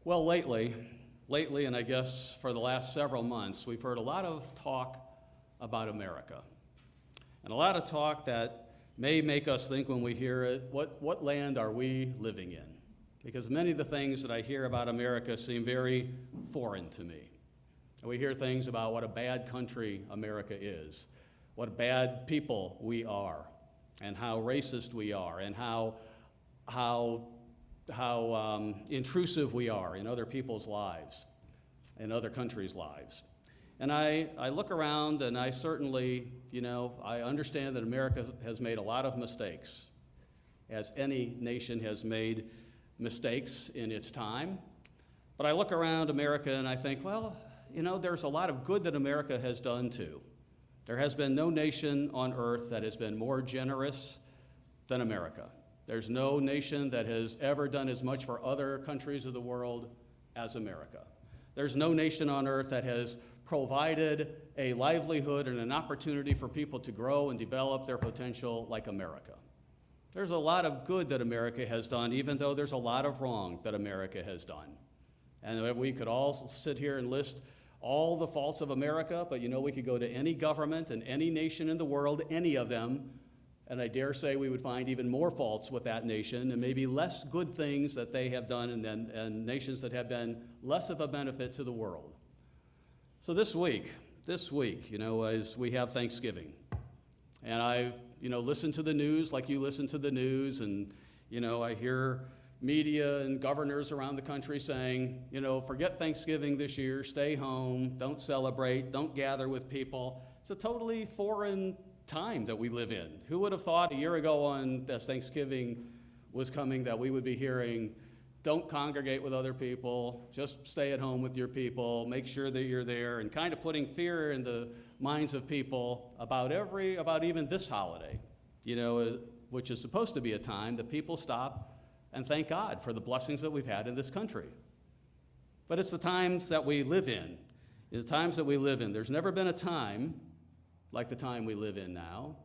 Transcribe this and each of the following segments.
Well, lately, and I guess for the last several months, we've heard a lot of talk about America. And a lot of talk that may make us think when we hear it, what land are we living in? Because many of the things that I hear about America seem very foreign to me. And we hear things about what a bad country America is, what bad people we are, and how racist we are, and how intrusive we are in other people's lives, in other countries' lives. And I look around and I certainly, I understand that America has made a lot of mistakes, as any nation has made mistakes in its time. But I look around America and I think, well, there's a lot of good that America has done too. There has been no nation on earth that has been more generous than America. There's no nation that has ever done as much for other countries of the world as America. There's no nation on earth that has provided a livelihood and an opportunity for people to grow and develop their potential like America. There's a lot of good that America has done, even though there's a lot of wrong that America has done. And we could all sit here and list all the faults of America, but we could go to any government and any nation in the world, any of them, and I dare say we would find even more faults with that nation and maybe less good things that they have done and nations that have been less of a benefit to the world. So this week, as we have Thanksgiving, and I've, listened to the news like you listen to the news, and, I hear media and governors around the country saying, forget Thanksgiving this year, stay home, don't celebrate, don't gather with people. It's a totally foreign time that we live in. Who would have thought a year ago as Thanksgiving was coming that we would be hearing, don't congregate with other people, just stay at home with your people, make sure that you're there, and kind of putting fear in the minds of people about even this holiday, which is supposed to be a time that people stop and thank God for the blessings that we've had in this country. But it's the times that we live in. It's the times that we live in. There's never been a time like the time we live in now.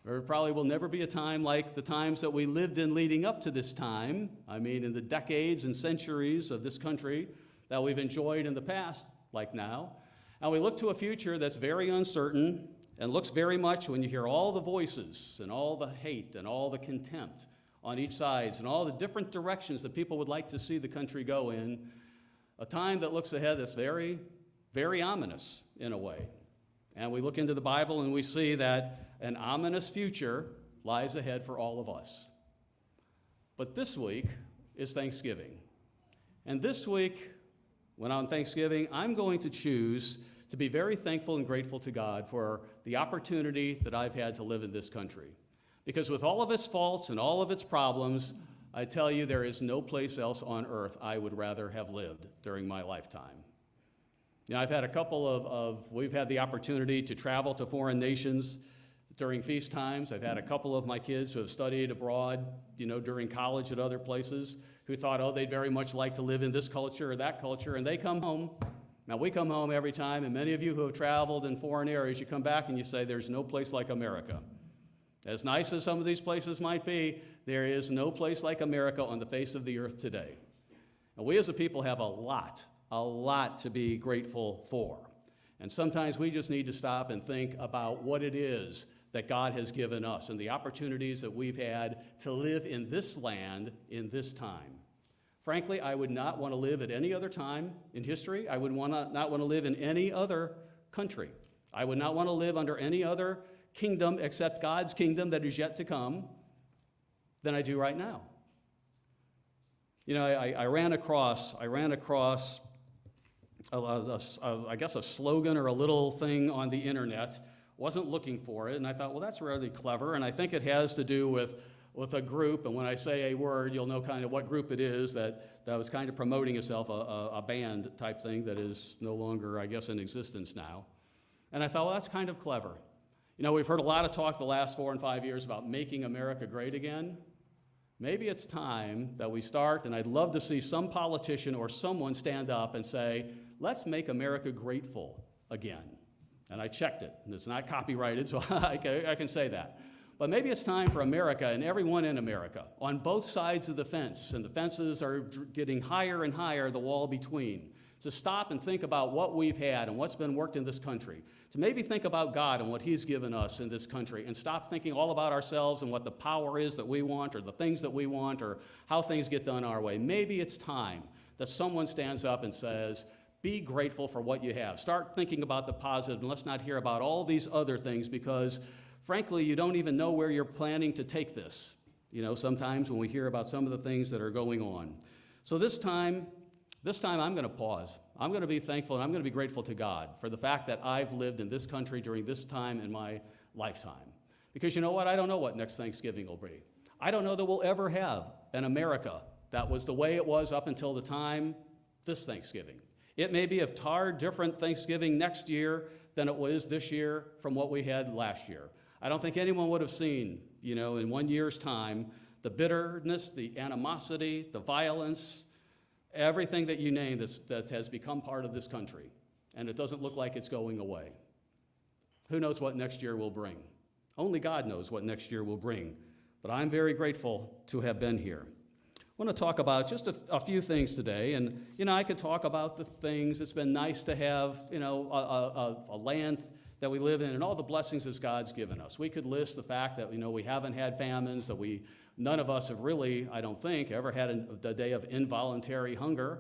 There probably will never be a time like the times that we lived in leading up to this time. I mean, in the decades and centuries of this country that we've enjoyed in the past, like now. And we look to a future that's very uncertain and looks very much, when you hear all the voices and all the hate and all the contempt on each side and all the different directions that people would like to see the country go in, a time that looks ahead that's very, very ominous in a way. And we look into the Bible and we see that an ominous future lies ahead for all of us. But this week is Thanksgiving. And this week, when on Thanksgiving, I'm going to choose to be very thankful and grateful to God for the opportunity that I've had to live in this country. Because with all of its faults and all of its problems, I tell you, there is no place else on earth I would rather have lived during my lifetime. I've had we've had the opportunity to travel to foreign nations during feast times. I've had a couple of my kids who have studied abroad, during college at other places, who thought, they'd very much like to live in this culture or that culture, and they come home. Now, we come home every time, and many of you who have traveled in foreign areas, you come back and you say, there's no place like America. As nice as some of these places might be, there is no place like America on the face of the earth today. And we as a people have a lot to be grateful for. And sometimes we just need to stop and think about what it is that God has given us and the opportunities that we've had to live in this land in this time. Frankly, I would not want to live at any other time in history. I would not want to live in any other country. I would not want to live under any other kingdom except God's kingdom that is yet to come than I do right now. I ran across I guess a slogan or a little thing on the internet, wasn't looking for it, and I thought, well, that's really clever, and I think it has to do with a group, and when I say a word, you'll know kind of what group it is that was kind of promoting itself, a band type thing that is no longer, I guess, in existence now. And I thought, well, that's kind of clever. We've heard a lot of talk the last 4 and 5 years about making America great again. Maybe it's time that we start, and I'd love to see some politician or someone stand up and say, let's make America grateful again. And I checked it, and it's not copyrighted, so I can say that. But maybe it's time for America and everyone in America, on both sides of the fence, and the fences are getting higher and higher, the wall between, to stop and think about what we've had and what's been worked in this country, to maybe think about God and what he's given us in this country, and stop thinking all about ourselves and what the power is that we want, or the things that we want, or how things get done our way. Maybe it's time that someone stands up and says, be grateful for what you have. Start thinking about the positive, and let's not hear about all these other things, because frankly, you don't even know where you're planning to take this. You know, sometimes when we hear about some of the things that are going on. So this time I'm going to pause. I'm going to be thankful, and I'm going to be grateful to God for the fact that I've lived in this country during this time in my lifetime. Because you know what? I don't know what next Thanksgiving will be. I don't know that we'll ever have an America that was the way it was up until the time this Thanksgiving. It may be a far different Thanksgiving next year than it was this year from what we had last year. I don't think anyone would have seen, you know, in 1 year's time, the bitterness, the animosity, the violence, everything that you name that has become part of this country. And it doesn't look like it's going away. Who knows what next year will bring? Only God knows what next year will bring. But I'm very grateful to have been here. I want to talk about just a few things today, and you know, I could talk about the things. It's been nice to have, you know, a land that we live in and all the blessings that God's given us. We could list the fact that, you know, we haven't had famines, that none of us have really, I don't think, ever had a day of involuntary hunger.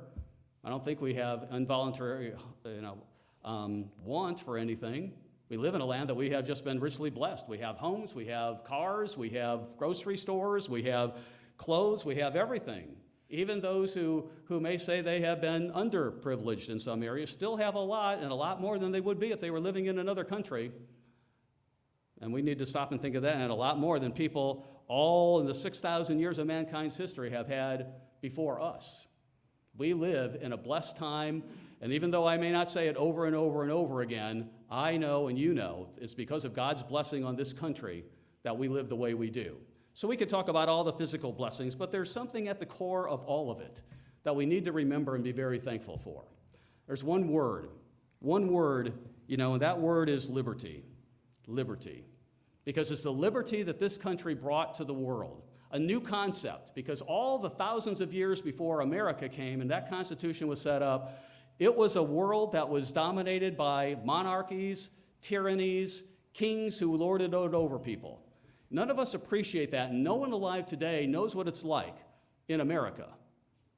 I don't think we have involuntary, want for anything. We live in a land that we have just been richly blessed. We have homes, we have cars, we have grocery stores, we have clothes, we have everything. Even those who may say they have been underprivileged in some areas still have a lot, and a lot more than they would be if they were living in another country. And we need to stop and think of that, and a lot more than people all in the 6,000 years of mankind's history have had before us. We live in a blessed time, and even though I may not say it over and over and over again, I know and you know it's because of God's blessing on this country that we live the way we do. So we could talk about all the physical blessings, but there's something at the core of all of it that we need to remember and be very thankful for. There's one word, you know, and that word is liberty. Liberty. Because it's the liberty that this country brought to the world. A new concept, because all the thousands of years before America came and that Constitution was set up, it was a world that was dominated by monarchies, tyrannies, kings who lorded it over people. None of us appreciate that, and no one alive today knows what it's like in America.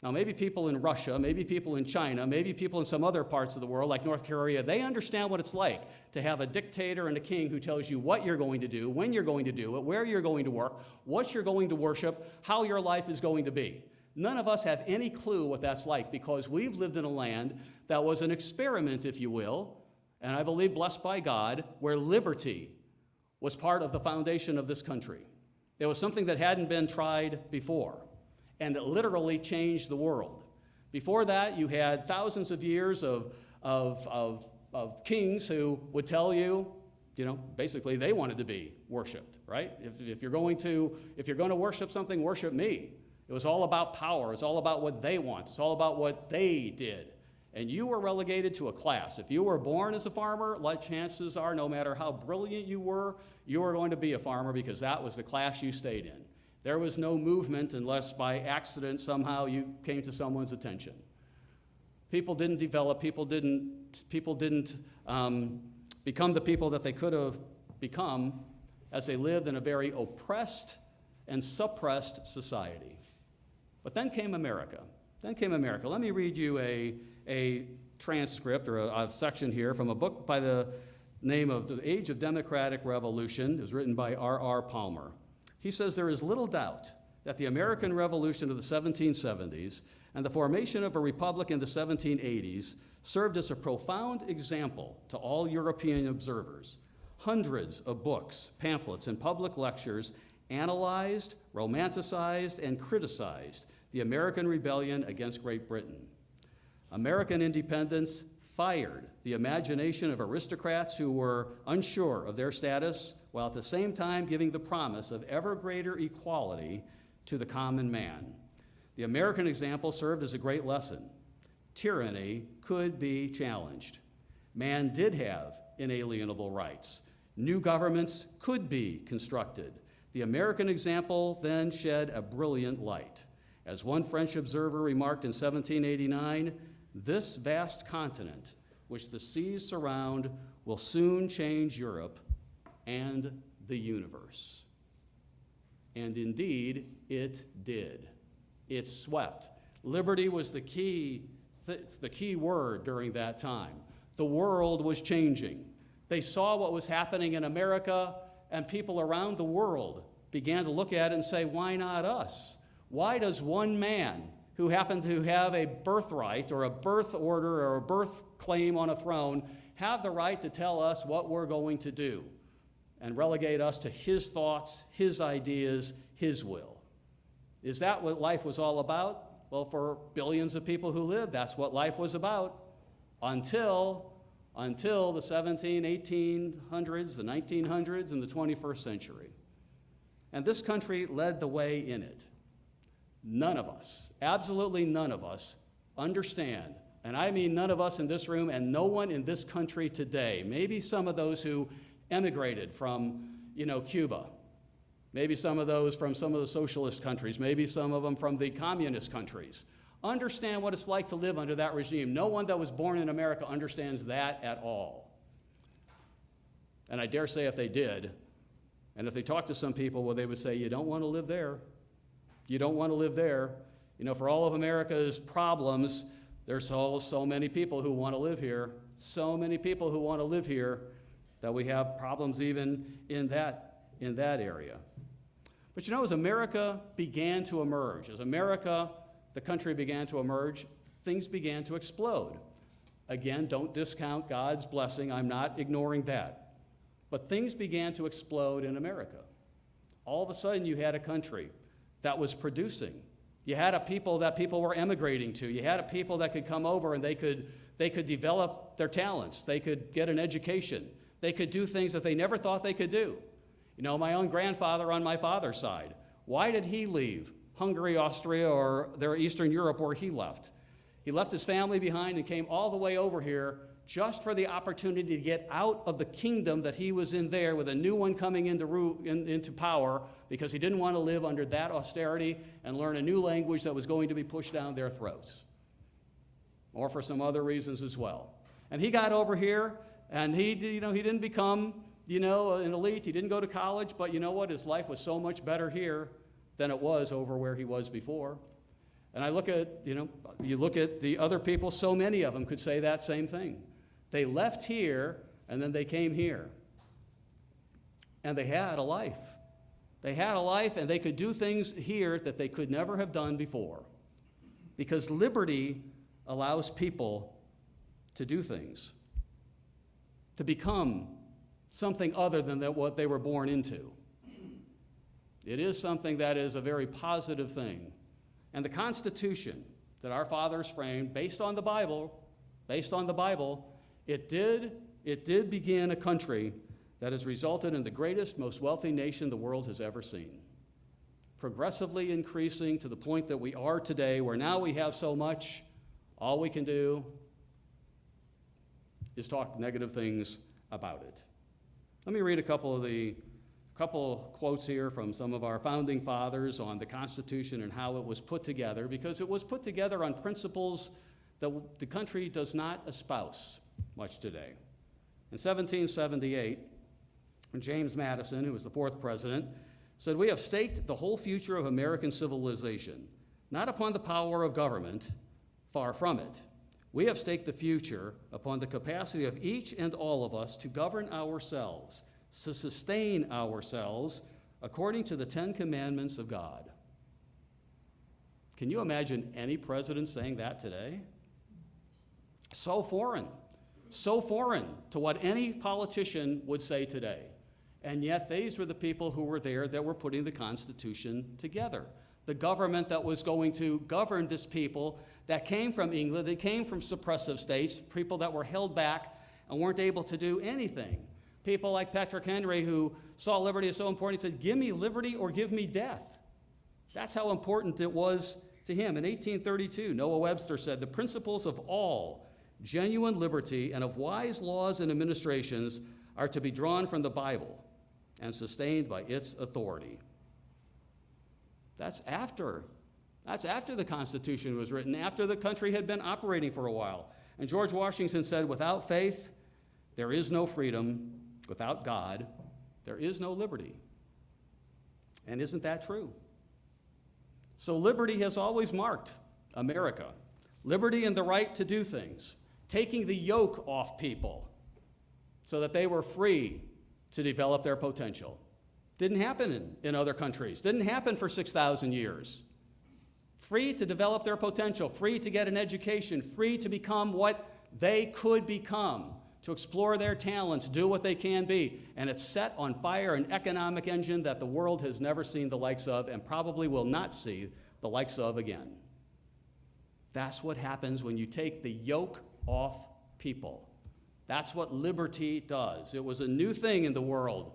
Now, maybe people in Russia, maybe people in China, maybe people in some other parts of the world, like North Korea, they understand what it's like to have a dictator and a king who tells you what you're going to do, when you're going to do it, where you're going to work, what you're going to worship, how your life is going to be. None of us have any clue what that's like, because we've lived in a land that was an experiment, if you will, and I believe blessed by God, where liberty was part of the foundation of this country. It was something that hadn't been tried before, and it literally changed the world. Before that, you had thousands of years of kings who would tell you, you know, basically they wanted to be worshipped, right? If you're going to worship something, worship me. It was all about power. It's all about what they want. It's all about what they did. And you were relegated to a class. If you were born as a farmer, like chances are, no matter how brilliant you were going to be a farmer, because that was the class you stayed in. There was no movement unless by accident somehow you came to someone's attention. People didn't develop, people didn't become the people that they could have become as they lived in a very oppressed and suppressed society. But then came America. Let me read you a transcript or a section here from a book by the name of The Age of Democratic Revolution. It was written by R.R. Palmer. He says, there is little doubt that the American Revolution of the 1770s and the formation of a republic in the 1780s served as a profound example to all European observers. Hundreds of books, pamphlets, and public lectures analyzed, romanticized, and criticized the American rebellion against Great Britain. American independence fired the imagination of aristocrats who were unsure of their status, while at the same time giving the promise of ever greater equality to the common man. The American example served as a great lesson. Tyranny could be challenged. Man did have inalienable rights. New governments could be constructed. The American example then shed a brilliant light. As one French observer remarked in 1789, this vast continent, which the seas surround, will soon change Europe and the universe. And indeed, it did. It swept. Liberty was the key word during that time. The world was changing. They saw what was happening in America, and people around the world began to look at it and say, why not us? Why does one man who happened to have a birthright or a birth order or a birth claim on a throne have the right to tell us what we're going to do and relegate us to his thoughts, his ideas, his will? Is that what life was all about? Well, for billions of people who lived, that's what life was about until the 1800s, the 1900s, and the 21st century. And this country led the way in it. None of us, absolutely none of us, understand, and I mean none of us in this room and no one in this country today, maybe some of those who emigrated from, Cuba, maybe some of those from some of the socialist countries, maybe some of them from the communist countries, understand what it's like to live under that regime. No one that was born in America understands that at all. And I dare say if they did, and if they talked to some people, well, they would say, you don't want to live there. You don't want to live there. For all of America's problems, there's so many people who want to live here, so many people who want to live here that we have problems even in that area. But as America began to emerge, the country began to emerge, things began to explode. Again, don't discount God's blessing. I'm not ignoring that. But things began to explode in America. All of a sudden, you had a country that was producing. You had a people that people were emigrating to. You had a people that could come over and they could develop their talents. They could get an education. They could do things that they never thought they could do. My own grandfather on my father's side, why did he leave Hungary, Austria, or their Eastern Europe where he left? He left his family behind and came all the way over here just for the opportunity to get out of the kingdom that he was in there with a new one coming into power, because he didn't want to live under that austerity and learn a new language that was going to be pushed down their throats, or for some other reasons as well. And he got over here, and he didn't become an elite. He didn't go to college, but you know what? His life was so much better here than it was over where he was before. And I look at, you look at the other people, so many of them could say that same thing. They left here, and then they came here. And they had a life. They had a life, and they could do things here that they could never have done before. Because liberty allows people to do things, to become something other than what they were born into. It is something that is a very positive thing. And the Constitution that our fathers framed, based on the Bible, it did begin a country that has resulted in the greatest, most wealthy nation the world has ever seen, progressively increasing to the point that we are today, where now we have so much, all we can do is talk negative things about it. Let me read a couple quotes here from some of our founding fathers on the Constitution and how it was put together, because it was put together on principles that the country does not espouse much today. In 1778, James Madison, who was the fourth president, said, "We have staked the whole future of American civilization, not upon the power of government, far from it. We have staked the future upon the capacity of each and all of us to govern ourselves, to sustain ourselves according to the 10 Commandments of God." Can you imagine any president saying that today? So foreign to what any politician would say today. And yet these were the people who were there that were putting the Constitution together. The government that was going to govern this people that came from England, that came from suppressive states, people that were held back and weren't able to do anything. People like Patrick Henry, who saw liberty as so important, he said, "Give me liberty or give me death." That's how important it was to him. In 1832, Noah Webster said, "The principles of all genuine liberty and of wise laws and administrations are to be drawn from the Bible and sustained by its authority. That's after the Constitution was written, after the country had been operating for a while. And George Washington said, without faith, there is no freedom. Without God, there is no liberty. And isn't that true? So liberty has always marked America. Liberty and the right to do things, taking the yoke off people so that they were free to develop their potential. Didn't happen in other countries. Didn't happen for 6,000 years. Free to develop their potential, free to get an education, free to become what they could become, to explore their talents, do what they can be. And it's set on fire an economic engine that the world has never seen the likes of and probably will not see the likes of again. That's what happens when you take the yoke off people. That's what liberty does. It was a new thing in the world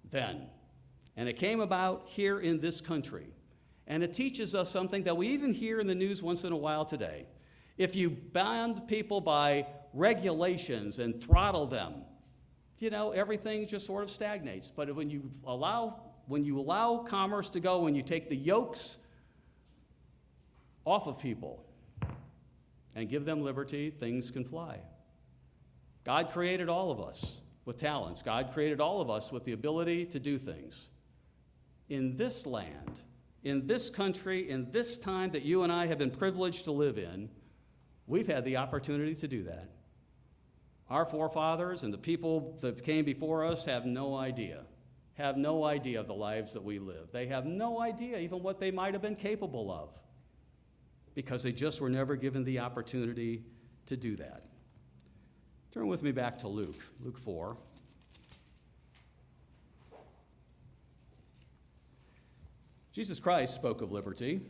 then. And it came about here in this country. And it teaches us something that we even hear in the news once in a while today. If you bound people by regulations and throttle them, everything just sort of stagnates. But when you allow commerce to go, when you take the yokes off of people and give them liberty, things can fly. God created all of us with talents. God created all of us with the ability to do things. In this land, in this country, in this time that you and I have been privileged to live in, we've had the opportunity to do that. Our forefathers and the people that came before us have no idea of the lives that we live. They have no idea even what they might have been capable of because they just were never given the opportunity to do that. Turn with me back to Luke 4. Jesus Christ spoke of liberty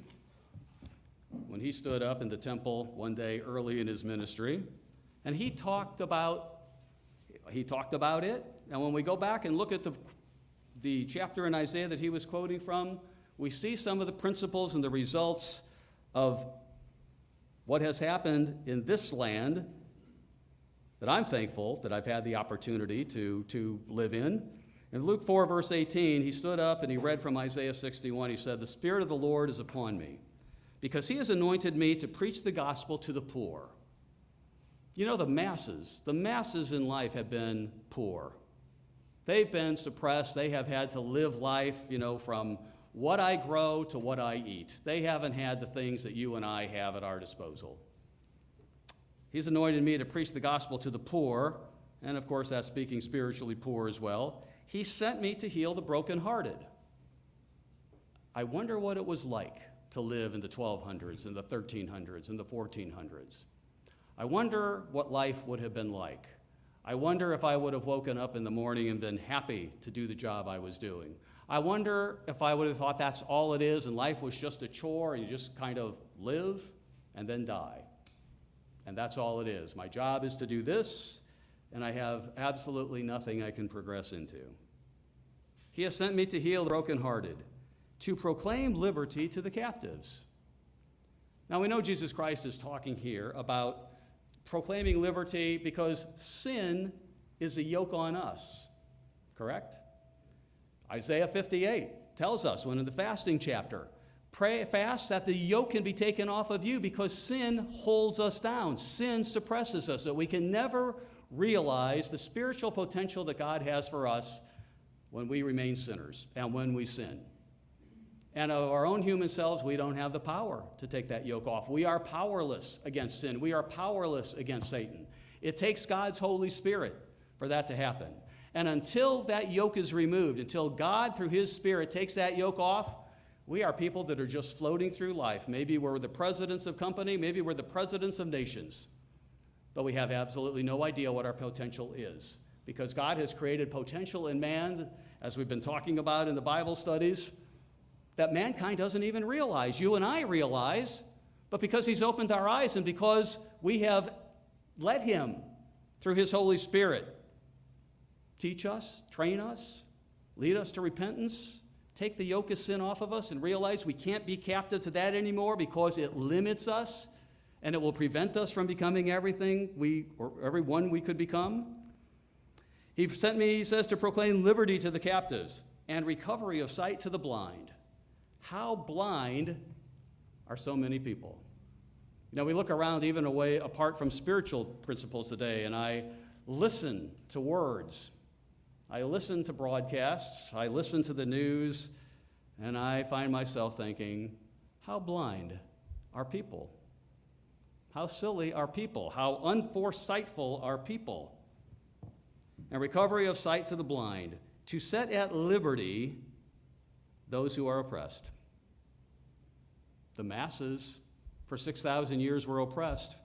when he stood up in the temple one day early in his ministry, and he talked about it. And when we go back and look at the chapter in Isaiah that he was quoting from, we see some of the principles and the results of what has happened in this land that I'm thankful that I've had the opportunity to live in. In Luke 4, verse 18, he stood up and he read from Isaiah 61. He said, "The Spirit of the Lord is upon me, because he has anointed me to preach the gospel to the poor." The masses in life have been poor. They've been suppressed. They have had to live life, from what I grow to what I eat. They haven't had the things that you and I have at our disposal. He's anointed me to preach the gospel to the poor, and of course that's speaking spiritually poor as well. He sent me to heal the brokenhearted. I wonder what it was like to live in the 1200s and the 1300s and the 1400s. I wonder what life would have been like. I wonder if I would have woken up in the morning and been happy to do the job I was doing. I wonder if I would have thought that's all it is and life was just a chore and you just kind of live and then die. And that's all it is. My job is to do this, and I have absolutely nothing I can progress into. He has sent me to heal the brokenhearted, to proclaim liberty to the captives. Now we know Jesus Christ is talking here about proclaiming liberty because sin is a yoke on us, correct? Isaiah 58 tells us, when in the fasting chapter, fast that the yoke can be taken off of you because sin holds us down. Sin suppresses us, so we can never realize the spiritual potential that God has for us when we remain sinners and when we sin. And of our own human selves, we don't have the power to take that yoke off. We are powerless against sin. We are powerless against Satan. It takes God's Holy Spirit for that to happen. And until that yoke is removed, until God, through his Spirit, takes that yoke off, we are people that are just floating through life. Maybe we're the presidents of company, maybe we're the presidents of nations, but we have absolutely no idea what our potential is. Because God has created potential in man, as we've been talking about in the Bible studies, that mankind doesn't even realize. You and I realize, but because he's opened our eyes and because we have let him, through his Holy Spirit, teach us, train us, lead us to repentance, take the yoke of sin off of us and realize we can't be captive to that anymore because it limits us and it will prevent us from becoming everything everyone we could become. He sent me, he says, to proclaim liberty to the captives and recovery of sight to the blind. How blind are so many people? You know, we look around even away apart from spiritual principles today, and I listen to words. I listen to broadcasts. I listen to the news, and I find myself thinking, how blind are people? How silly are people? How unforesightful are people? And recovery of sight to the blind, to set at liberty those who are oppressed. The masses for 6,000 years were oppressed.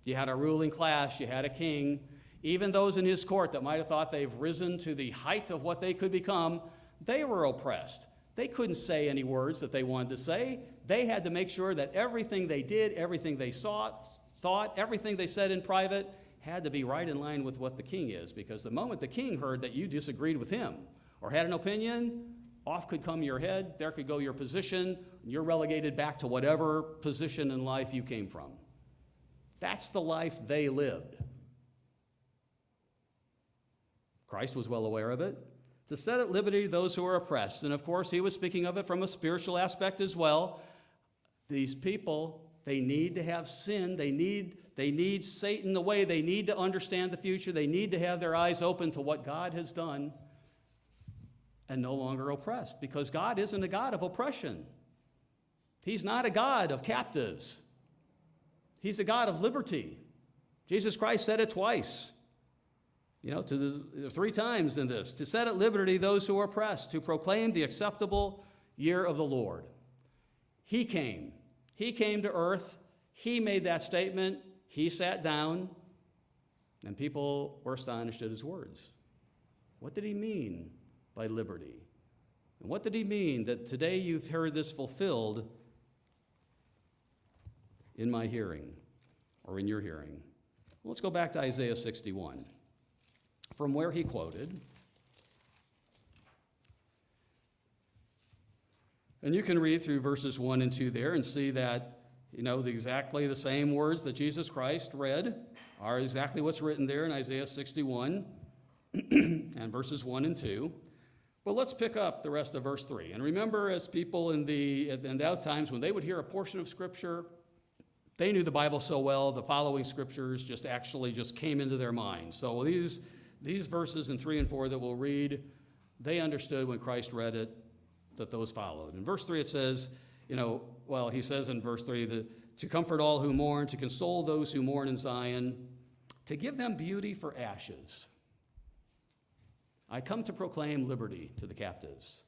You had a ruling class, you had a king. Even those in his court that might have thought they've risen to the height of what they could become, they were oppressed. They couldn't say any words that they wanted to say. They had to make sure that everything they did, everything they thought, everything they said in private had to be right in line with what the king is, because the moment the king heard that you disagreed with him or had an opinion, off could come your head, there could go your position, and you're relegated back to whatever position in life you came from. That's the life they lived. Christ was well aware of it. To set at liberty those who are oppressed. And of course, he was speaking of it from a spiritual aspect as well. These people, they need to have sin. They need Satan away. They need to understand the future. They need to have their eyes open to what God has done and no longer oppressed, because God isn't a God of oppression. He's not a God of captives. He's a God of liberty. Jesus Christ said it twice. Three times in this, to set at liberty those who are oppressed, to proclaim the acceptable year of the Lord. He came to earth. He made that statement. He sat down, and people were astonished at his words. What did he mean by liberty? And what did he mean that today you've heard this fulfilled in my hearing, or in your hearing? Well, let's go back to Isaiah 61. From where he quoted. And you can read through verses 1 and 2 there and see that, exactly the same words that Jesus Christ read are exactly what's written there in Isaiah 61 and verses 1 and 2. But let's pick up the rest of verse 3. And remember, as people in those times when they would hear a portion of Scripture, they knew the Bible so well, the following scriptures just came into their minds. So these verses in 3 and 4 that we'll read, they understood when Christ read it that those followed. In verse 3 it says, he says in verse 3, that to comfort all who mourn, to console those who mourn in Zion, to give them beauty for ashes. I come to proclaim liberty to the captives.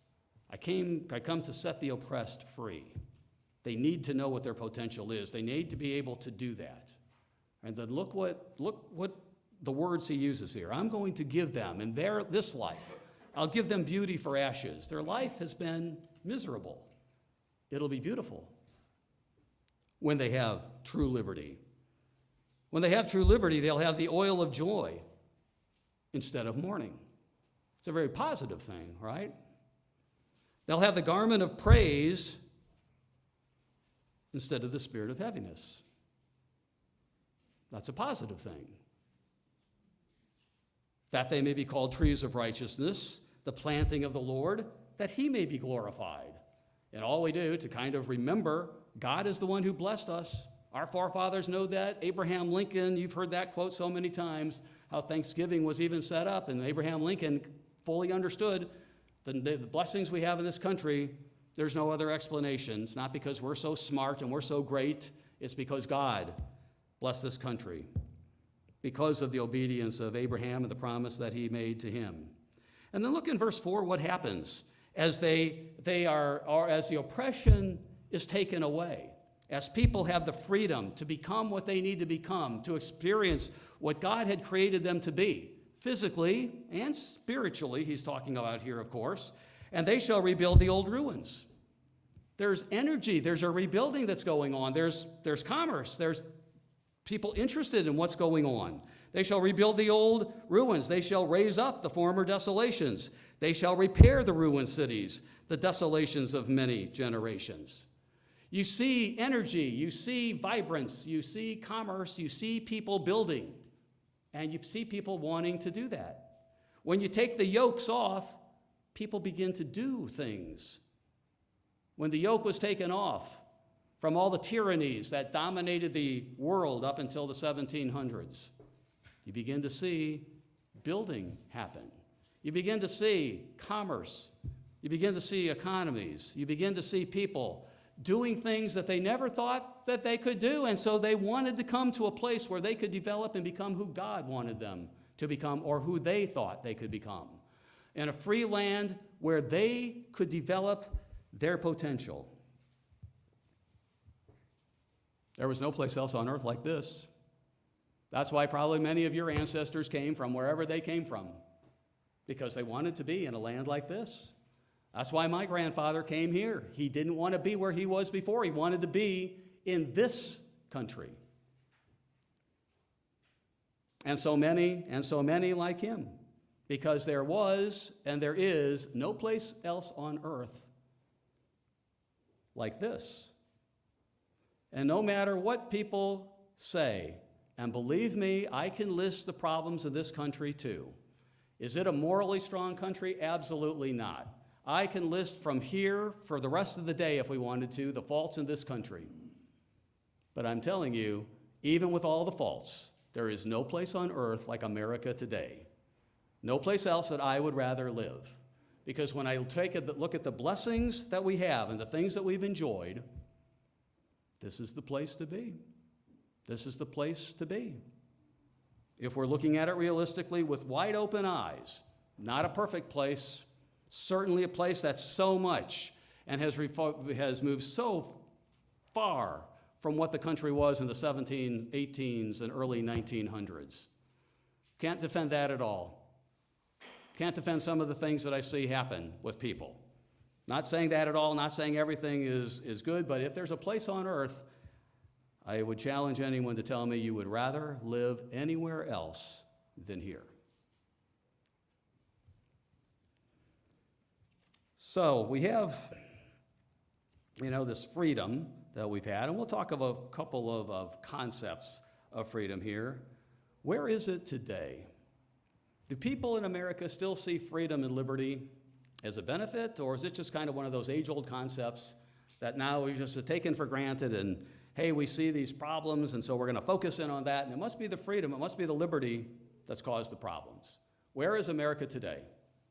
I come to set the oppressed free. They need to know what their potential is. They need to be able to do that. And then look what the words he uses here. I'm going to give them in this life. I'll give them beauty for ashes. Their life has been miserable. It'll be beautiful when they have true liberty. When they have true liberty, they'll have the oil of joy instead of mourning. It's a very positive thing, right? They'll have the garment of praise instead of the spirit of heaviness. That's a positive thing. That they may be called trees of righteousness, the planting of the Lord, that he may be glorified. And all we do to kind of remember, God is the one who blessed us. Our forefathers know that. Abraham Lincoln, you've heard that quote so many times, how Thanksgiving was even set up, and Abraham Lincoln fully understood the blessings we have in this country. There's no other explanation. It's not because we're so smart and we're so great. It's because God blessed this country, because of the obedience of Abraham and the promise that he made to him. And then look in verse 4, what happens as as the oppression is taken away, as people have the freedom to become what they need to become, to experience what God had created them to be, physically and spiritually, he's talking about here, of course, and they shall rebuild the old ruins. There's energy, there's a rebuilding that's going on, there's commerce, there's people interested in what's going on. They shall rebuild the old ruins. They shall raise up the former desolations. They shall repair the ruined cities, the desolations of many generations. You see energy, you see vibrance, you see commerce, you see people building, and you see people wanting to do that. When you take the yokes off, people begin to do things. When the yoke was taken off from all the tyrannies that dominated the world up until the 1700s, you begin to see building happen. You begin to see commerce. You begin to see economies. You begin to see people doing things that they never thought that they could do, and so they wanted to come to a place where they could develop and become who God wanted them to become, or who they thought they could become, in a free land where they could develop their potential. There was no place else on earth like this. That's why probably many of your ancestors came from wherever they came from, because they wanted to be in a land like this. That's why my grandfather came here. He didn't want to be where he was before. He wanted to be in this country. And so many like him, because there was and there is no place else on earth like this. And no matter what people say, and believe me, I can list the problems of this country too. Is it a morally strong country? Absolutely not. I can list from here for the rest of the day, if we wanted to, the faults in this country. But I'm telling you, even with all the faults, there is no place on earth like America today. No place else that I would rather live. Because when I take a look at the blessings that we have and the things that we've enjoyed, this is the place to be. This is the place to be. If we're looking at it realistically with wide open eyes, not a perfect place, certainly a place that's so much and has moved so far from what the country was in the 1718s and early 1900s. Can't defend that at all. Can't defend some of the things that I see happen with people. Not saying that at all, not saying everything is good, but if there's a place on earth, I would challenge anyone to tell me you would rather live anywhere else than here. So we have, this freedom that we've had, and we'll talk of a couple of concepts of freedom here. Where is it today? Do people in America still see freedom and liberty as a benefit, or is it just kind of one of those age-old concepts that now we've just taken for granted, and hey, we see these problems, and so we're going to focus in on that, and it must be the freedom, it must be the liberty that's caused the problems. Where is America today?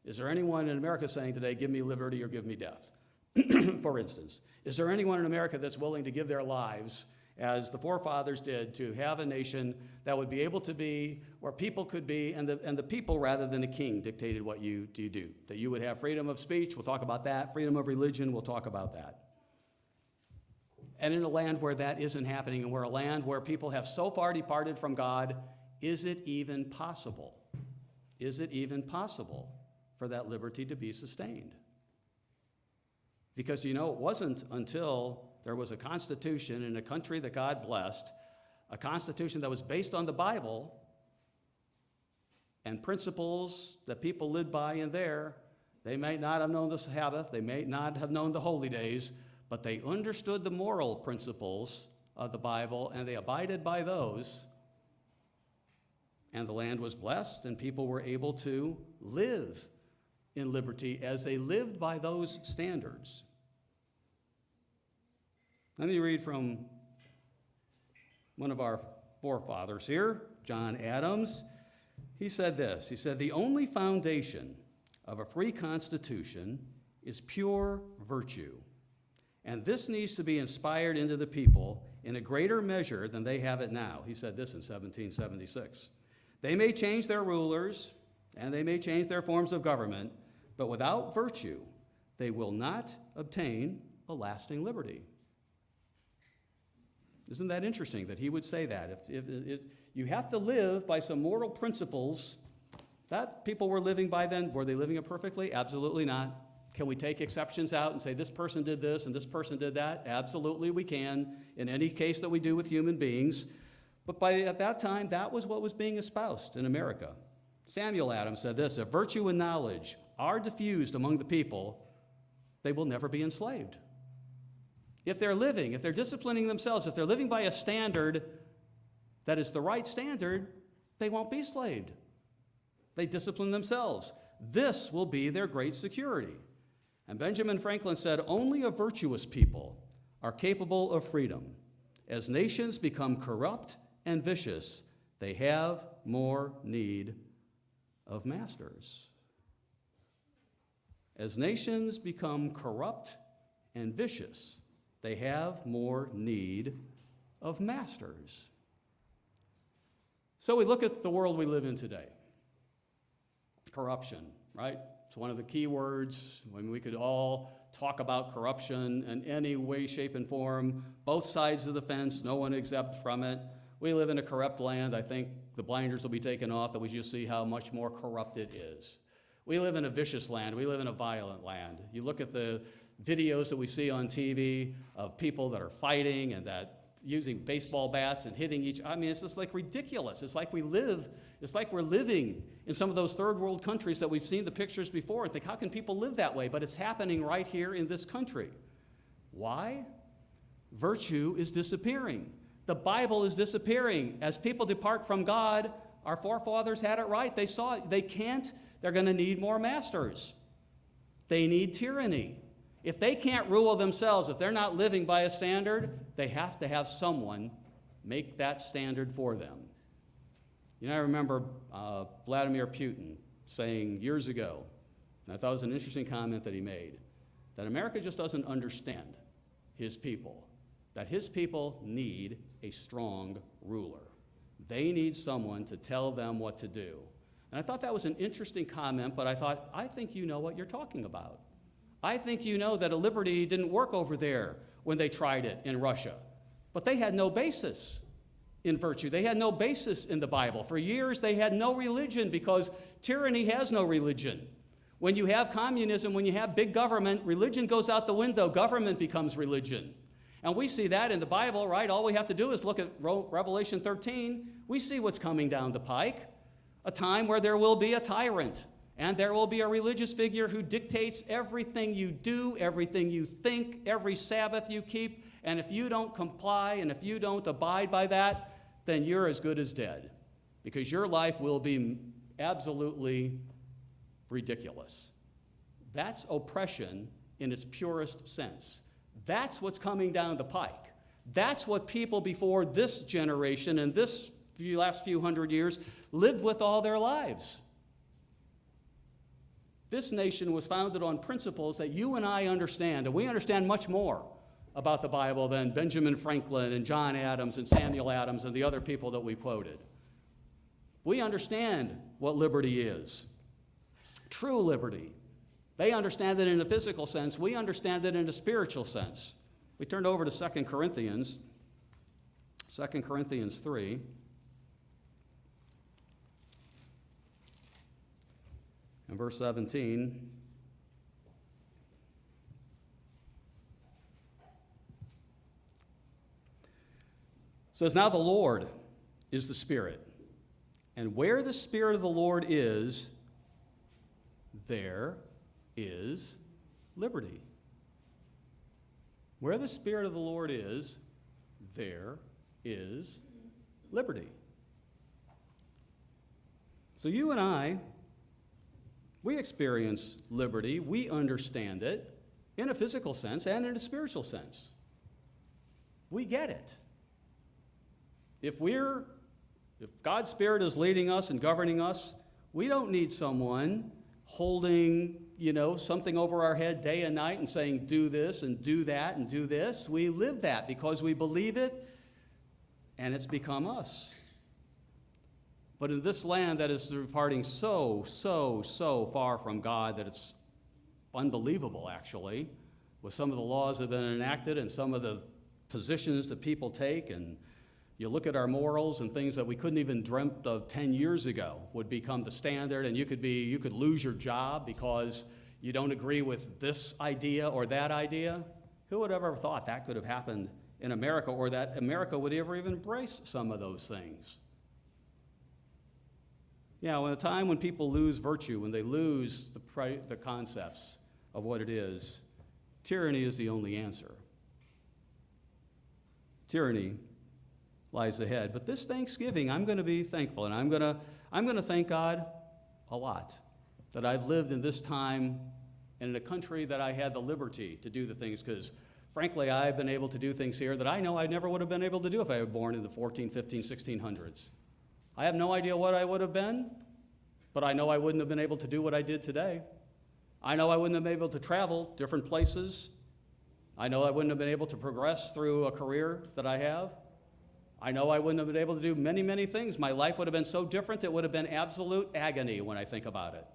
Is there anyone in America saying today, give me liberty or give me death? For instance, is there anyone in America that's willing to give their lives, as the forefathers did, to have a nation that would be able to be where people could be, and the people rather than the king dictated what you do? That you would have freedom of speech, we'll talk about that. Freedom of religion, we'll talk about that. And in a land where that isn't happening, and a land where people have so far departed from God, is it even possible? Is it even possible for that liberty to be sustained? Because it wasn't until there was a constitution in a country that God blessed, a constitution that was based on the Bible and principles that people lived by in there. They may not have known the Sabbath, they may not have known the holy days, but they understood the moral principles of the Bible, and they abided by those. And the land was blessed, and people were able to live in liberty as they lived by those standards. Let me read from one of our forefathers here, John Adams. He said this. He said, "The only foundation of a free constitution is pure virtue. And this needs to be inspired into the people in a greater measure than they have it now." He said this in 1776. "They may change their rulers, and they may change their forms of government, but without virtue, they will not obtain a lasting liberty." Isn't that interesting that he would say that? If you have to live by some moral principles that people were living by then, were they living it perfectly? Absolutely not. Can we take exceptions out and say this person did this and this person did that? Absolutely we can, in any case that we do with human beings. But at that time, that was what was being espoused in America. Samuel Adams said this: "If virtue and knowledge are diffused among the people, they will never be enslaved." If they're disciplining themselves, if they're living by a standard that is the right standard, they won't be enslaved. They discipline themselves. This will be their great security. And Benjamin Franklin said, only a virtuous people are capable of freedom. As nations become corrupt and vicious, they have more need of masters. As nations become corrupt and vicious, they have more need of masters. So we look at the world we live in today. Corruption, right? It's one of the key words. When we could all talk about corruption in any way, shape, and form, both sides of the fence, no one exempt from it. We live in a corrupt land. I think the blinders will be taken off that we just see how much more corrupt it is. We live in a vicious land. We live in a violent land. You look at the videos that we see on TV of people that are fighting and that using baseball bats and hitting each, I mean, it's just like ridiculous. It's like we're living in some of those third world countries that we've seen the pictures before and think, how can people live that way? But it's happening right here in this country. Why? Virtue is disappearing. The Bible is disappearing. As people depart from God, our forefathers had it right. They saw it. They can't. They're going to need more masters. They need tyranny. If they can't rule themselves, if they're not living by a standard, they have to have someone make that standard for them. You know, I remember Vladimir Putin saying years ago, and I thought it was an interesting comment that he made, that America just doesn't understand his people, that his people need a strong ruler. They need someone to tell them what to do. And I thought that was an interesting comment, but I think you know what you're talking about. I think you know that a liberty didn't work over there when they tried it in Russia. But they had no basis in virtue. They had no basis in the Bible. For years, they had no religion because tyranny has no religion. When you have communism, when you have big government, religion goes out the window. Government becomes religion. And we see that in the Bible, right? All we have to do is look at Revelation 13. We see what's coming down the pike. A time where there will be a tyrant. And there will be a religious figure who dictates everything you do, everything you think, every Sabbath you keep. And if you don't comply and if you don't abide by that, then you're as good as dead. Because your life will be absolutely ridiculous. That's oppression in its purest sense. That's what's coming down the pike. That's what people before this generation and this last few hundred years lived with all their lives. This nation was founded on principles that you and I understand, and we understand much more about the Bible than Benjamin Franklin and John Adams and Samuel Adams and the other people that we quoted. We understand what liberty is. True liberty. They understand it in a physical sense. We understand it in a spiritual sense. We turned over to 2 Corinthians 3. In verse 17, says, now the Lord is the Spirit, and where the Spirit of the Lord is, there is liberty. Where the Spirit of the Lord is, there is liberty. So you and I, we experience liberty, we understand it in a physical sense and in a spiritual sense. We get it. If God's Spirit is leading us and governing us, we don't need someone holding, something over our head day and night and saying, do this and do that and do this. We live that because we believe it, and it's become us. But in this land that is departing so far from God that it's unbelievable, actually, with some of the laws that have been enacted and some of the positions that people take, and you look at our morals and things that we couldn't even dreamt of 10 years ago would become the standard, and you could lose your job because you don't agree with this idea or that idea. Who would have ever thought that could have happened in America, or that America would ever even embrace some of those things? Yeah, when a time when people lose virtue, when they lose the concepts of what it is, tyranny is the only answer. Tyranny lies ahead. But this Thanksgiving, I'm going to be thankful, and I'm going to thank God a lot, that I've lived in this time and in a country that I had the liberty to do the things, because frankly, I've been able to do things here that I know I never would have been able to do if I were born in the 14, 15, 1600s. I have no idea what I would have been, but I know I wouldn't have been able to do what I did today. I know I wouldn't have been able to travel different places. I know I wouldn't have been able to progress through a career that I have. I know I wouldn't have been able to do many, many things. My life would have been so different, it would have been absolute agony when I think about it.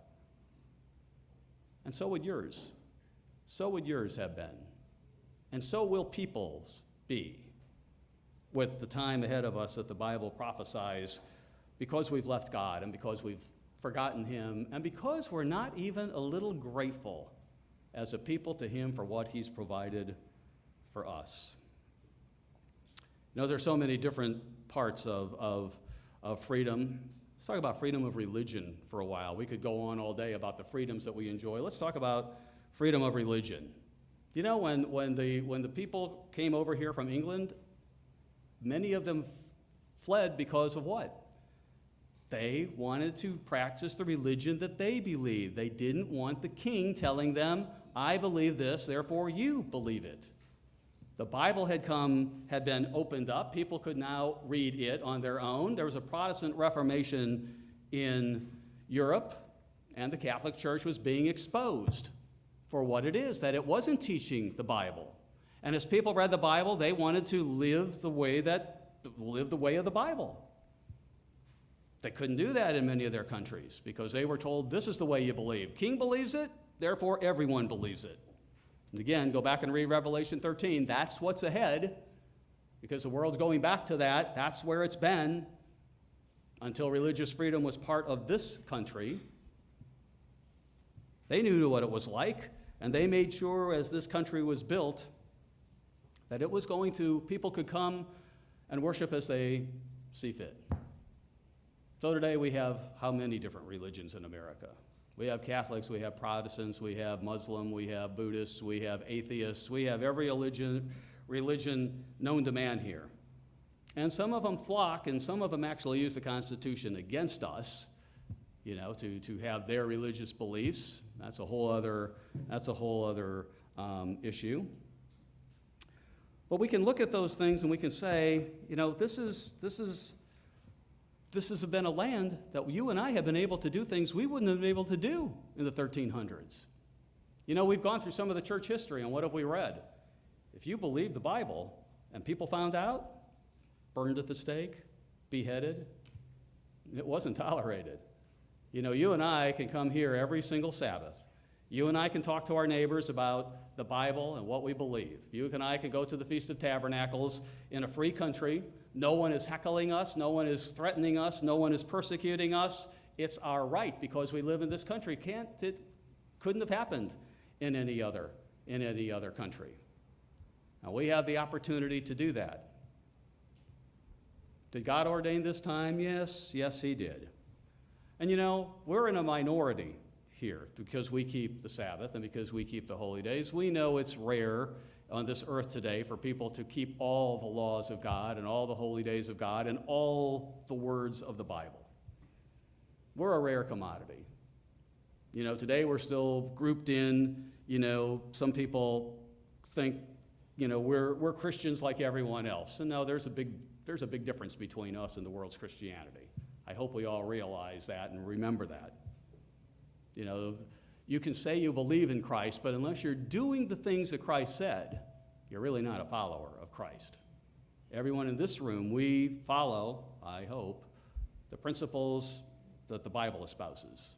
And so would yours. So would yours have been. And so will people's be with the time ahead of us that the Bible prophesies, because we've left God and because we've forgotten Him and because we're not even a little grateful as a people to Him for what He's provided for us. You know, there's so many different parts of freedom. Let's talk about freedom of religion for a while. We could go on all day about the freedoms that we enjoy. Let's talk about freedom of religion. You know, when the people came over here from England, many of them fled because of what? They wanted to practice the religion that they believed. They didn't want the king telling them, I believe this, therefore you believe it. The Bible had been opened up. People could now read it on their own. There was a Protestant Reformation in Europe, and the Catholic Church was being exposed for what it is, that it wasn't teaching the Bible. And as people read the Bible, they wanted to live the way of the Bible. They couldn't do that in many of their countries because they were told, this is the way you believe. King believes it, therefore everyone believes it. And again, go back and read Revelation 13. That's what's ahead, because the world's going back to that. That's where it's been until religious freedom was part of this country. They knew what it was like, and they made sure as this country was built that it was going to, people could come and worship as they see fit. So today we have how many different religions in America? We have Catholics, we have Protestants, we have Muslim, we have Buddhists, we have atheists, we have every religion known to man here. And some of them flock, and some of them actually use the Constitution against us, you know, to have their religious beliefs. That's a whole other issue. But we can look at those things and we can say, you know, this has been a land that you and I have been able to do things we wouldn't have been able to do in the 1300s. You know, we've gone through some of the church history, and what have we read? If you believe the Bible and people found out, burned at the stake, beheaded, it wasn't tolerated. You know, you and I can come here every single Sabbath. You and I can talk to our neighbors about the Bible and what we believe. You and I can go to the Feast of Tabernacles in a free country. No one is heckling us. No one is threatening us. No one is persecuting us. It's our right because we live in this country. Couldn't have happened in any other country. Now, we have the opportunity to do that. Did God ordain this time? Yes, He did. And you know, we're in a minority here because we keep the Sabbath and because we keep the holy days. We know it's rare on this earth today for people to keep all the laws of God and all the holy days of God and all the words of the Bible. We're a rare commodity. You know, today we're still grouped in, you know, some people think, you know, we're Christians like everyone else. And no, there's a big difference between us and the world's Christianity. I hope we all realize that and remember that. You know, you can say you believe in Christ, but unless you're doing the things that Christ said, you're really not a follower of Christ. Everyone in this room, we follow, I hope, the principles that the Bible espouses.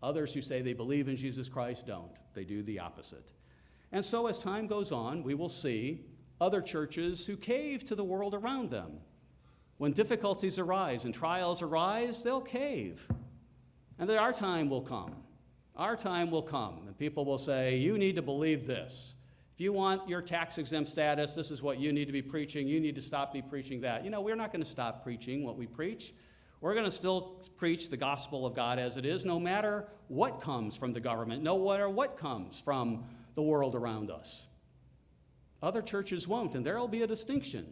Others who say they believe in Jesus Christ don't. They do the opposite. And so as time goes on, we will see other churches who cave to the world around them. When difficulties arise and trials arise, they'll cave. And then our time will come. Our time will come, and people will say, you need to believe this. If you want your tax-exempt status, this is what you need to be preaching. You need to stop be preaching that. You know, we're not going to stop preaching what we preach. We're going to still preach the gospel of God as it is, no matter what comes from the government, no matter what comes from the world around us. Other churches won't, and there will be a distinction.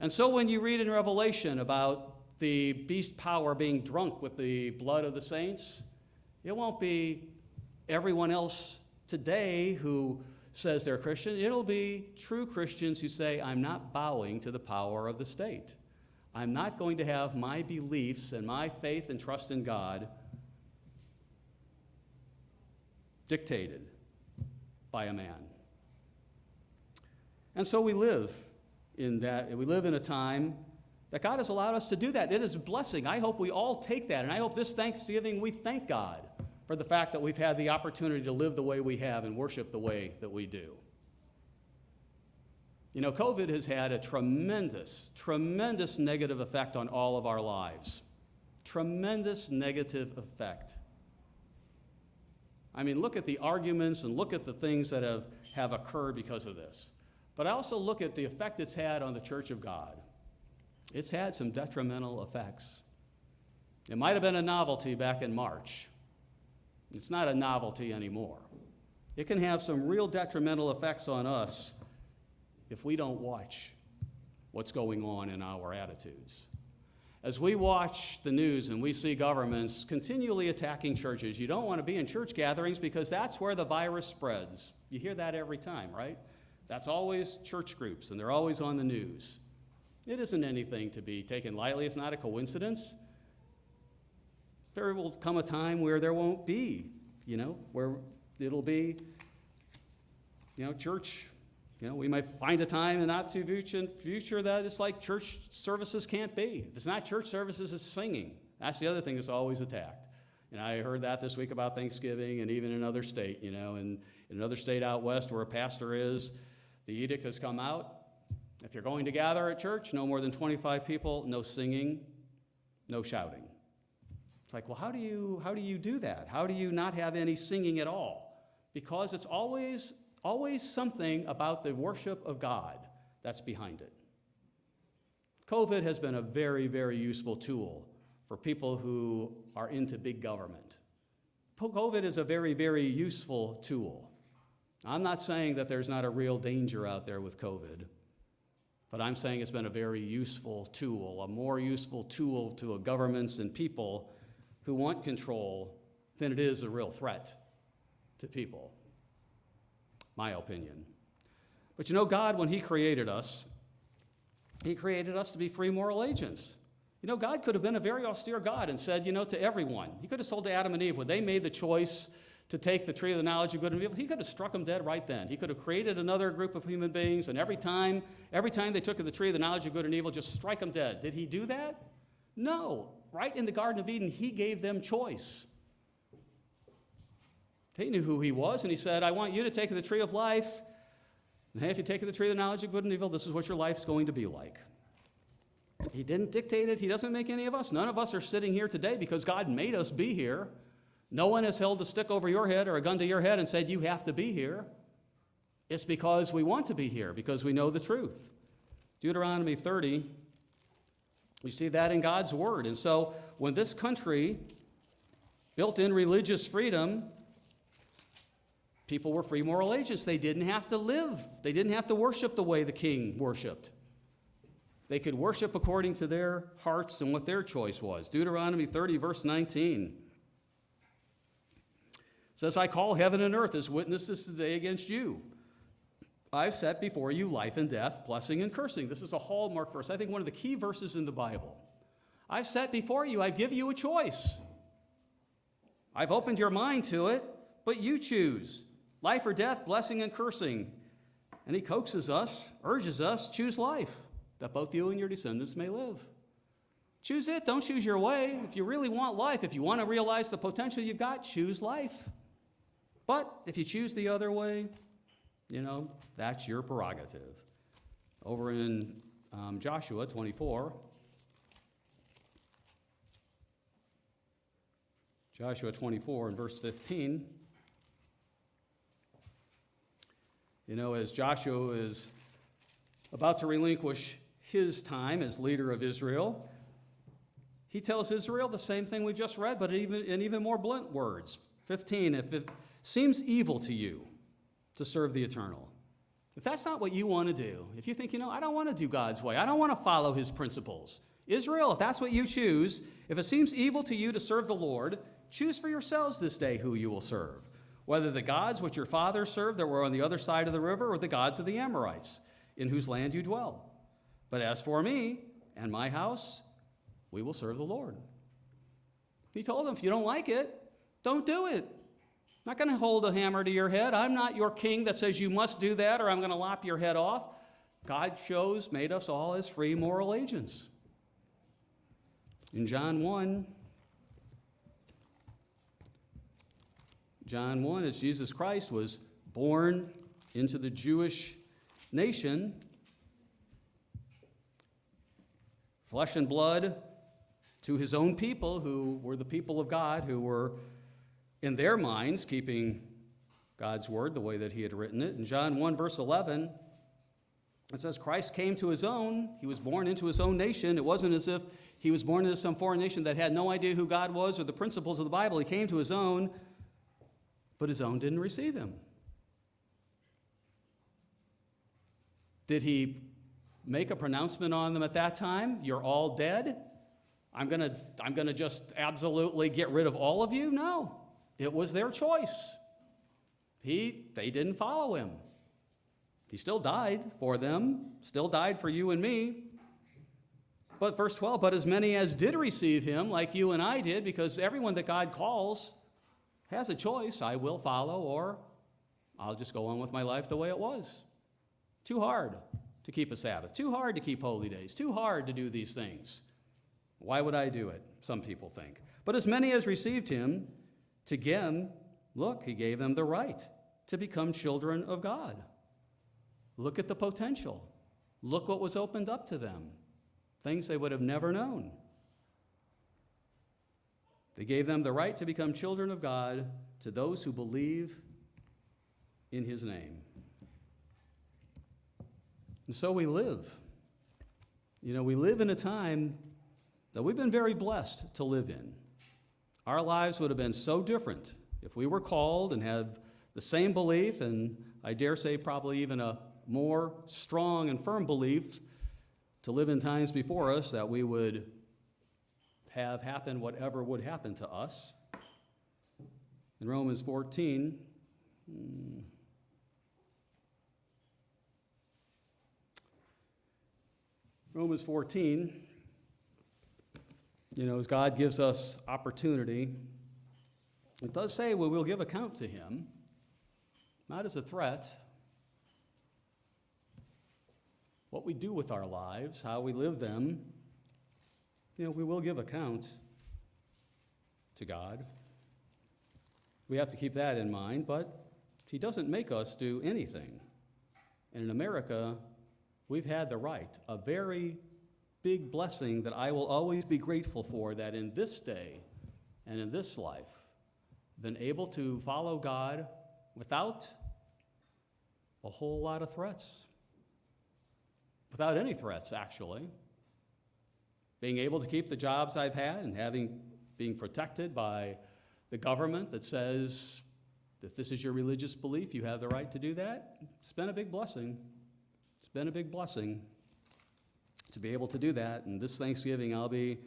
And so when you read in Revelation about the beast power being drunk with the blood of the saints, It won't be everyone else today who says they're Christian. It'll be true Christians who say, I'm not bowing to the power of the state. I'm not going to have my beliefs and my faith and trust in God dictated by a man. And so we live in that. We live in a time that God has allowed us to do that. It is a blessing. I hope we all take that. And I hope this Thanksgiving we thank God for the fact that we've had the opportunity to live the way we have and worship the way that we do. You know, COVID has had a tremendous, tremendous negative effect on all of our lives. Tremendous negative effect. I mean, look at the arguments and look at the things that have occurred because of this. But I also look at the effect it's had on the Church of God. It's had some detrimental effects. It might have been a novelty back in March. It's not a novelty anymore. It can have some real detrimental effects on us if we don't watch what's going on in our attitudes. As we watch the news and we see governments continually attacking churches, you don't want to be in church gatherings because that's where the virus spreads. You hear that every time, right? That's always church groups, and they're always on the news. It isn't anything to be taken lightly. It's not a coincidence. There will come a time where there won't be, where it'll be, church. We might find a time in the not too future that it's like church services can't be. If it's not church services, it's singing. That's the other thing that's always attacked. And I heard that this week about Thanksgiving, and even in another state, in another state out west where a pastor is, the edict has come out. If you're going to gather at church, no more than 25 people, no singing, no shouting. It's like, well, how do you do that? How do you not have any singing at all? Because it's always something about the worship of God that's behind it. COVID has been a very, very useful tool for people who are into big government. COVID is a very, very useful tool. I'm not saying that there's not a real danger out there with COVID, but I'm saying it's been a very useful tool, a more useful tool to governments and people who want control than it is a real threat to people. My opinion. But God, when He created us to be free moral agents. God could have been a very austere God and said, to everyone. He could have told to Adam and Eve when they made the choice to take the tree of the knowledge of good and evil, He could have struck them dead right then. He could have created another group of human beings, and every time they took of the tree of the knowledge of good and evil, just strike them dead. Did He do that? No. Right in the Garden of Eden, He gave them choice. They knew who He was, and He said, I want you to take of the tree of life, and hey, if you take of the tree of the knowledge of good and evil, this is what your life's going to be like. He didn't dictate it. He doesn't make any of us. None of us are sitting here today because God made us be here. No one has held a stick over your head or a gun to your head and said, you have to be here. It's because we want to be here, because we know the truth. Deuteronomy 30, you see that in God's Word. And so when this country built in religious freedom, people were free moral agents. They didn't have to live. They didn't have to worship the way the king worshiped. They could worship according to their hearts and what their choice was. Deuteronomy 30, verse 19 says, I call heaven and earth as witnesses today against you. I've set before you life and death, blessing and cursing. This is a hallmark verse. I think one of the key verses in the Bible. I've set before you, I give you a choice. I've opened your mind to it, but you choose. Life or death, blessing and cursing. And He coaxes us, urges us, choose life, that both you and your descendants may live. Choose it. Don't choose your way. If you really want life, if you want to realize the potential you've got, choose life. But if you choose the other way, that's your prerogative. Over in Joshua 24, Joshua 24 and verse 15, as Joshua is about to relinquish his time as leader of Israel, he tells Israel the same thing we just read, but in even more blunt words. 15, if it seems evil to you to serve the eternal, if that's not what you want to do, if you think, I don't want to do God's way, I don't want to follow His principles. Israel, if that's what you choose, if it seems evil to you to serve the Lord, choose for yourselves this day who you will serve, whether the gods which your fathers served that were on the other side of the river, or the gods of the Amorites, in whose land you dwell. But as for me and my house, we will serve the Lord." He told them, if you don't like it, don't do it. I'm not going to hold a hammer to your head. I'm not your king that says you must do that or I'm going to lop your head off. God made us all as free moral agents. In John 1, as Jesus Christ was born into the Jewish nation, flesh and blood, to his own people who were the people of God, who were in their minds keeping God's word the way that he had written it. In John 1, verse 11, it says, Christ came to his own. He was born into his own nation. It wasn't as if he was born into some foreign nation that had no idea who God was or the principles of the Bible. He came to his own, but his own didn't receive him. Did he make a pronouncement on them at that time? You're all dead? I'm gonna just absolutely get rid of all of you? No. It was their choice. They didn't follow him. He still died for them, still died for you and me. But verse 12, but as many as did receive him, like you and I did, because everyone that God calls has a choice. I will follow, or I'll just go on with my life the way it was. Too hard to keep a Sabbath, too hard to keep holy days, too hard to do these things. Why would I do it? Some people think. But as many as received him, to him, look, he gave them the right to become children of God. Look at the potential. Look what was opened up to them. Things they would have never known. They gave them the right to become children of God to those who believe in his name. And so we live. We live in a time that we've been very blessed to live in. Our lives would have been so different if we were called and had the same belief, and I dare say probably even a more strong and firm belief to live in times before us, that we would have happen whatever would happen to us. In Romans 14, as God gives us opportunity, it does say we will give account to him, not as a threat. What we do with our lives, how we live them, we will give account to God. We have to keep that in mind, but he doesn't make us do anything. And in America, we've had the right, a very big blessing that I will always be grateful for, that in this day and in this life, been able to follow God without a whole lot of threats. Without any threats, actually. Being able to keep the jobs I've had and being protected by the government that says, if this is your religious belief, you have the right to do that. It's been a big blessing. It's been a big blessing to be able to do that. And this Thanksgiving, I'll be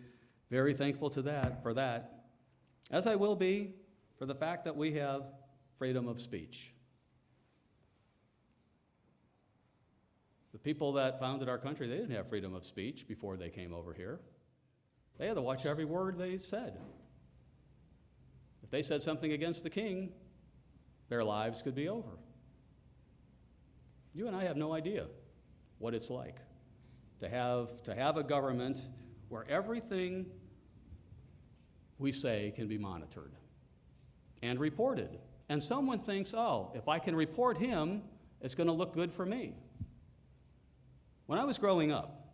very thankful for that, as I will be for the fact that we have freedom of speech. The people that founded our country, they didn't have freedom of speech before they came over here. They had to watch every word they said. If they said something against the king, their lives could be over. You and I have no idea what it's like to have a government where everything we say can be monitored and reported. And someone thinks, if I can report him, it's going to look good for me. When I was growing up,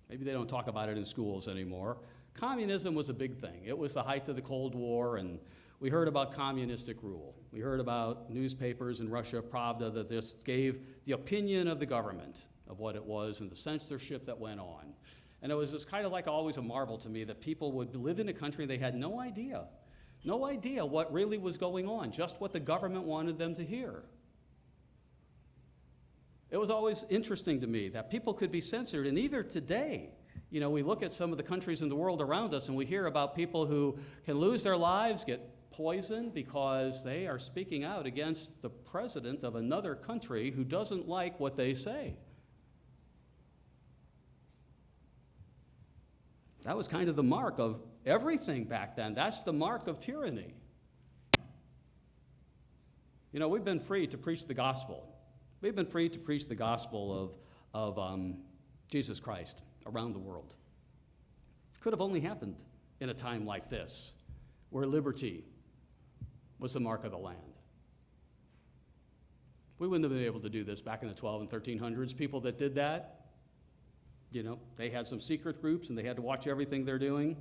maybe they don't talk about it in schools anymore, communism was a big thing. It was the height of the Cold War, and we heard about communistic rule. We heard about newspapers in Russia, Pravda, that just gave the opinion of the government of what it was and the censorship that went on. And it was just kind of like always a marvel to me that people would live in a country they had no idea what really was going on, just what the government wanted them to hear. It was always interesting to me that people could be censored, and even today, we look at some of the countries in the world around us and we hear about people who can lose their lives, get poisoned because they are speaking out against the president of another country who doesn't like what they say. That was kind of the mark of everything back then. That's the mark of tyranny. We've been free to preach the gospel. We've been free to preach the gospel of Jesus Christ around the world. Could have only happened in a time like this, where liberty was the mark of the land. We wouldn't have been able to do this back in the 12 and 1300s. People that did that, they had some secret groups and they had to watch everything they're doing,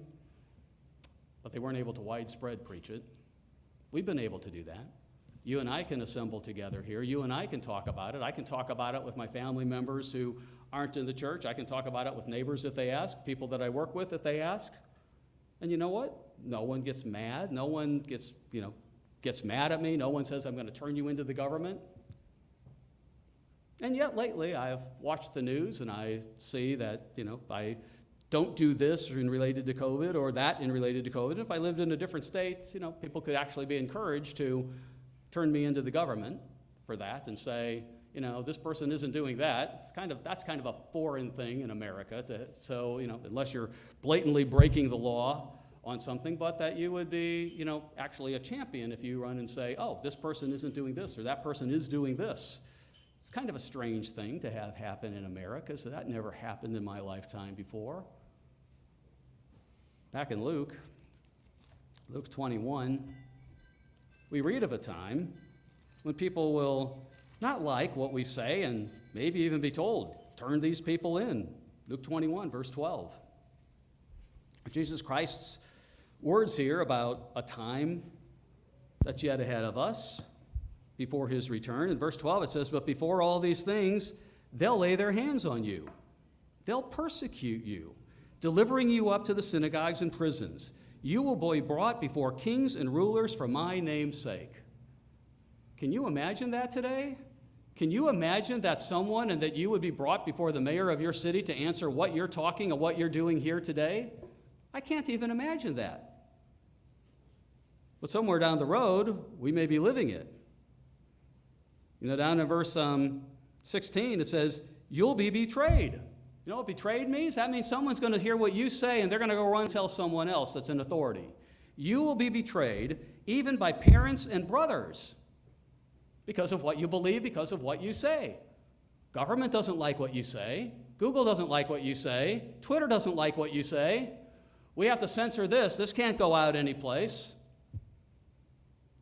but they weren't able to widespread preach it. We've been able to do that. You and I can assemble together here. You and I can talk about it. I can talk about it with my family members who aren't in the church. I can talk about it with neighbors if they ask, people that I work with if they ask. And you know what? No one gets mad. No one gets mad at me. No one says, I'm going to turn you into the government. And yet lately I've watched the news and I see that, if I don't do this in related to COVID or that in related to COVID, if I lived in a different state, people could actually be encouraged to turn me into the government for that and say, this person isn't doing that. That's kind of a foreign thing in America. Unless you're blatantly breaking the law on something, but that you would be, actually a champion if you run and say, oh, this person isn't doing this or that person is doing this. It's kind of a strange thing to have happen in America, so that never happened in my lifetime before. Back in Luke 21, we read of a time when people will not like what we say and maybe even be told, turn these people in. Luke 21, verse 12. Jesus Christ's words here about a time that's yet ahead of us before his return. In verse 12 it says, but before all these things, they'll lay their hands on you. They'll persecute you, delivering you up to the synagogues and prisons. You will be brought before kings and rulers for my name's sake. Can you imagine that today? Can you imagine that someone and that you would be brought before the mayor of your city to answer what you're talking and what you're doing here today? I can't even imagine that. But somewhere down the road, we may be living it. Down in verse 16, it says, you'll be betrayed. You know what betrayed means? That means someone's going to hear what you say and they're going to go run and tell someone else that's in authority. You will be betrayed even by parents and brothers because of what you believe, because of what you say. Government doesn't like what you say. Google doesn't like what you say. Twitter doesn't like what you say. We have to censor this. This can't go out anyplace.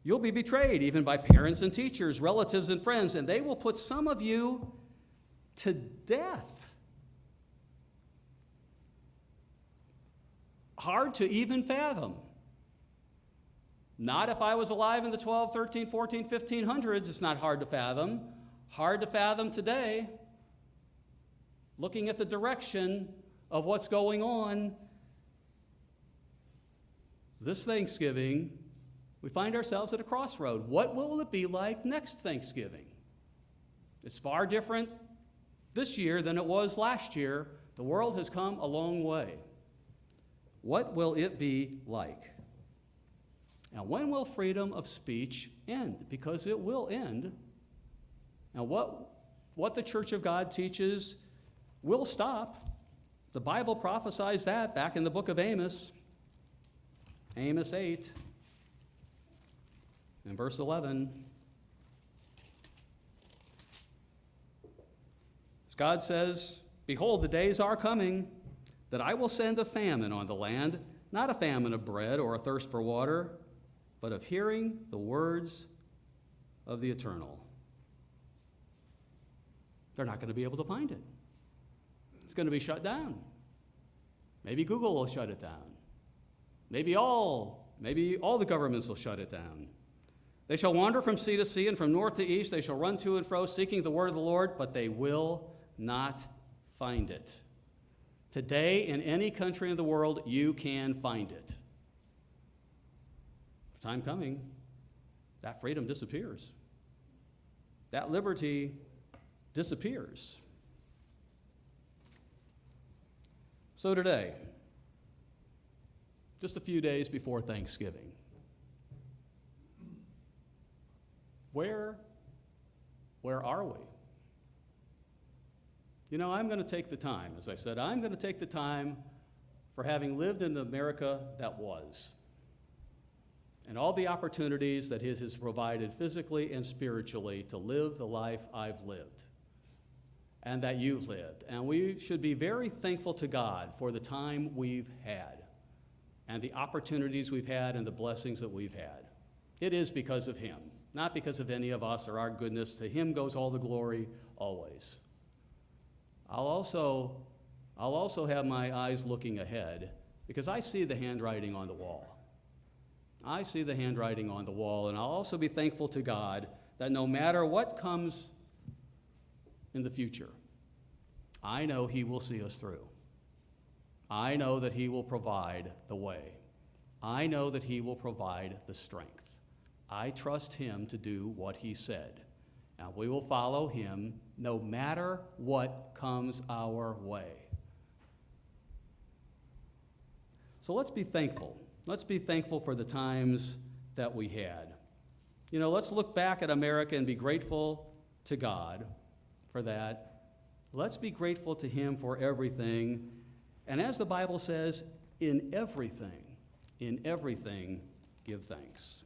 You'll be betrayed even by parents and teachers, relatives and friends, and they will put some of you to death. Hard to even fathom. Not if I was alive in the 12, 13, 14, 1500s, it's not hard to fathom. Hard to fathom today, looking at the direction of what's going on. This Thanksgiving, we find ourselves at a crossroad. What will it be like next Thanksgiving? It's far different this year than it was last year. The world has come a long way. What will it be like? Now, when will freedom of speech end? Because it will end. Now, what the Church of God teaches will stop. The Bible prophesies that back in the book of Amos. Amos 8. In verse 11, God says, behold, the days are coming that I will send a famine on the land, not a famine of bread or a thirst for water, but of hearing the words of the Eternal. They're not going to be able to find it. It's going to be shut down. Maybe Google will shut it down. Maybe all the governments will shut it down. They shall wander from sea to sea and from north to east. They shall run to and fro, seeking the word of the Lord, but they will not find it. Today, in any country in the world, you can find it. Time coming, that freedom disappears. That liberty disappears. So today, just a few days before Thanksgiving, where are we? You know, I'm going to take the time, as I said, I'm going to take the time for having lived in the America that was, and all the opportunities that it has provided physically and spiritually to live the life I've lived and that you've lived. And we should be very thankful to God for the time we've had and the opportunities we've had and the blessings that we've had. It is because of him, not because of any of us or our goodness. To him goes all the glory always. I'll also have my eyes looking ahead because I see the handwriting on the wall. I see the handwriting on the wall, and I'll also be thankful to God that no matter what comes in the future, I know he will see us through. I know that he will provide the way. I know that he will provide the strength. I trust him to do what he said, and we will follow him no matter what comes our way. So let's be thankful. Let's be thankful for the times that we had. You know, let's look back at America and be grateful to God for that. Let's be grateful to him for everything. And as the Bible says, in everything, give thanks.